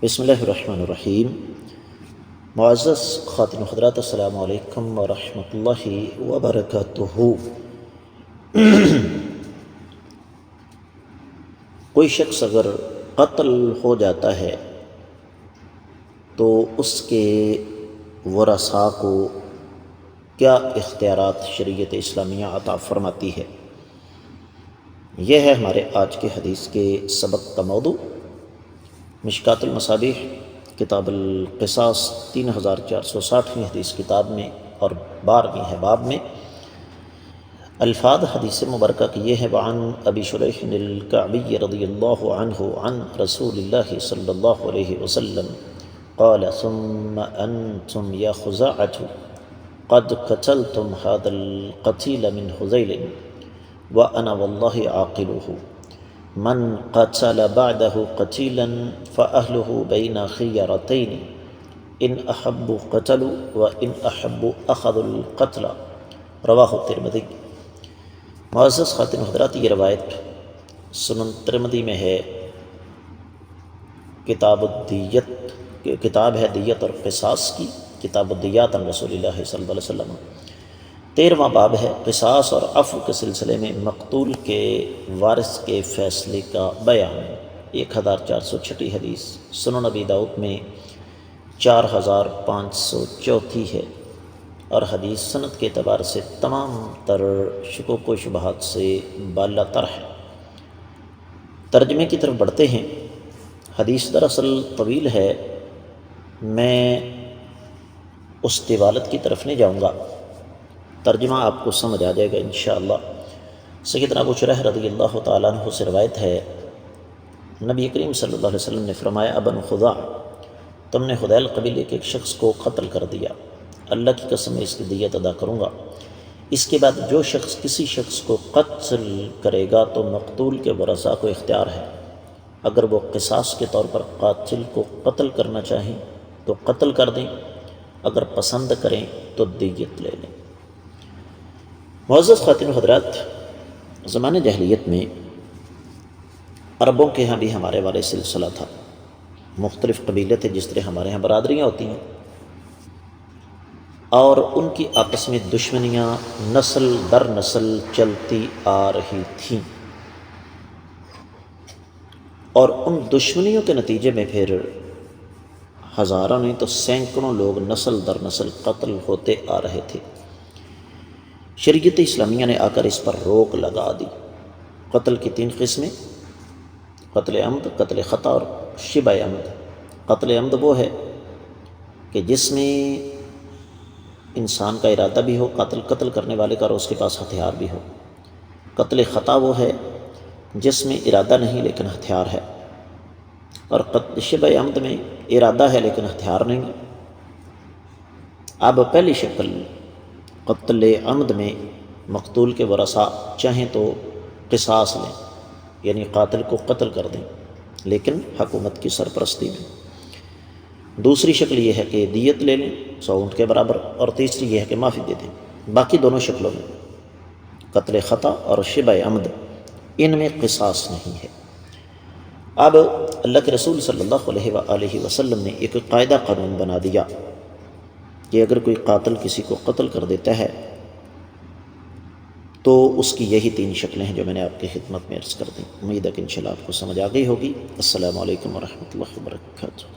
بسم اللہ الرحمن الرحیم۔ معزز خواتین و حضرات، السلام علیکم ورحمۃ اللہ وبرکاتہ۔ کوئی شخص اگر قتل ہو جاتا ہے تو اس کے ورثاء کو کیا اختیارات شریعت اسلامیہ عطا فرماتی ہے، یہ ہے ہمارے آج کے حدیث کے سبق کا موضوع۔ مشکات المصابیح کتاب القصاص 3460ویں حدیث کتاب میں اور 12ویں ہے باب میں الفاظ حدیث مبارکہ کی یہ ہے: وعن ابی شریح الکعبی رضی اللہ عنہ عن رسول اللہ صلی اللہ علیہ وسلم قال ثم انتم یا خزاعة قد قتلتم هذا القتیل من حذیل وانا واللہ عاقلہ من قتل بعده قتیلا فأهله بین خیرتین ان احبوا قتلوا وان احبوا اخذوا القتل، رواہ ترمذی۔ معزز خواتین و حضرات، یہ روایت سنن ترمذی میں ہے، کتاب ہے دیت اور قصاص کی، کتاب الدیات عن رسول اللہ صلی اللہ علیہ وسلم۔ 13واں باب ہے قصاص اور عفو کے سلسلے میں مقتول کے وارث کے فیصلے کا بیان۔ 1406 حدیث سنن ابی داؤد میں 4504 ہے، اور حدیث سند کے اعتبار سے تمام تر شکوک و شبہات سے بالا تر ہے۔ ترجمے کی طرف بڑھتے ہیں۔ حدیث دراصل طویل ہے، میں اس طوالت کی طرف نہیں جاؤں گا، ترجمہ آپ کو سمجھ آ جائے گا انشاءاللہ۔ سیدنا ابو شریح رضی اللہ تعالیٰ عنہ سے روایت ہے، نبی کریم صلی اللہ علیہ وسلم نے فرمایا: ابن خزاع، تم نے حذیل قبیلے کے ایک شخص کو قتل کر دیا، اللہ کی قسم میں اس کی دیت ادا کروں گا۔ اس کے بعد جو شخص کسی شخص کو قتل کرے گا تو مقتول کے ورثاء کو اختیار ہے، اگر وہ قصاص کے طور پر قاتل کو قتل کرنا چاہیں تو قتل کر دیں، اگر پسند کریں تو دیت لے لیں۔ معزز خواتین و حضرات، زمانے جاہلیت میں عربوں کے ہاں بھی ہمارے والے سلسلہ تھا، مختلف قبیلے تھے، جس طرح ہمارے ہاں برادریاں ہوتی ہیں، اور ان کی آپس میں دشمنیاں نسل در نسل چلتی آ رہی تھیں، اور ان دشمنیوں کے نتیجے میں پھر ہزاروں نہیں تو سینکڑوں لوگ نسل در نسل قتل ہوتے آ رہے تھے۔ شریعت اسلامیہ نے آ کر اس پر روک لگا دی۔ قتل کی 3 قسمیں: قتل عمد، قتل خطا اور شبہ عمد۔ قتل عمد وہ ہے کہ جس میں انسان کا ارادہ بھی ہو، قتل کرنے والے کا، اور اس کے پاس ہتھیار بھی ہو۔ قتل خطا وہ ہے جس میں ارادہ نہیں لیکن ہتھیار ہے، اور قتل شبہ عمد میں ارادہ ہے لیکن ہتھیار نہیں۔ اب پہلی شکل قتل عمد میں مقتول کے ورثاء چاہیں تو قصاص لیں، یعنی قاتل کو قتل کر دیں، لیکن حکومت کی سرپرستی میں۔ دوسری شکل یہ ہے کہ دیت لے لیں 100 اونٹ کے برابر، اور تیسری یہ ہے کہ معافی دے دیں۔ باقی دونوں شکلوں میں، قتل خطا اور شبہ عمد، ان میں قصاص نہیں ہے۔ اب اللہ کے رسول صلی اللہ علیہ وآلہ وسلم نے ایک قاعدہ قانون بنا دیا کہ اگر کوئی قاتل کسی کو قتل کر دیتا ہے تو اس کی یہی 3 شکلیں ہیں جو میں نے آپ کی خدمت میں عرض کر دیں۔ امید ہے کہ انشاءاللہ آپ کو سمجھ آ گئی ہوگی۔ السلام علیکم ورحمۃ اللہ وبرکاتہ۔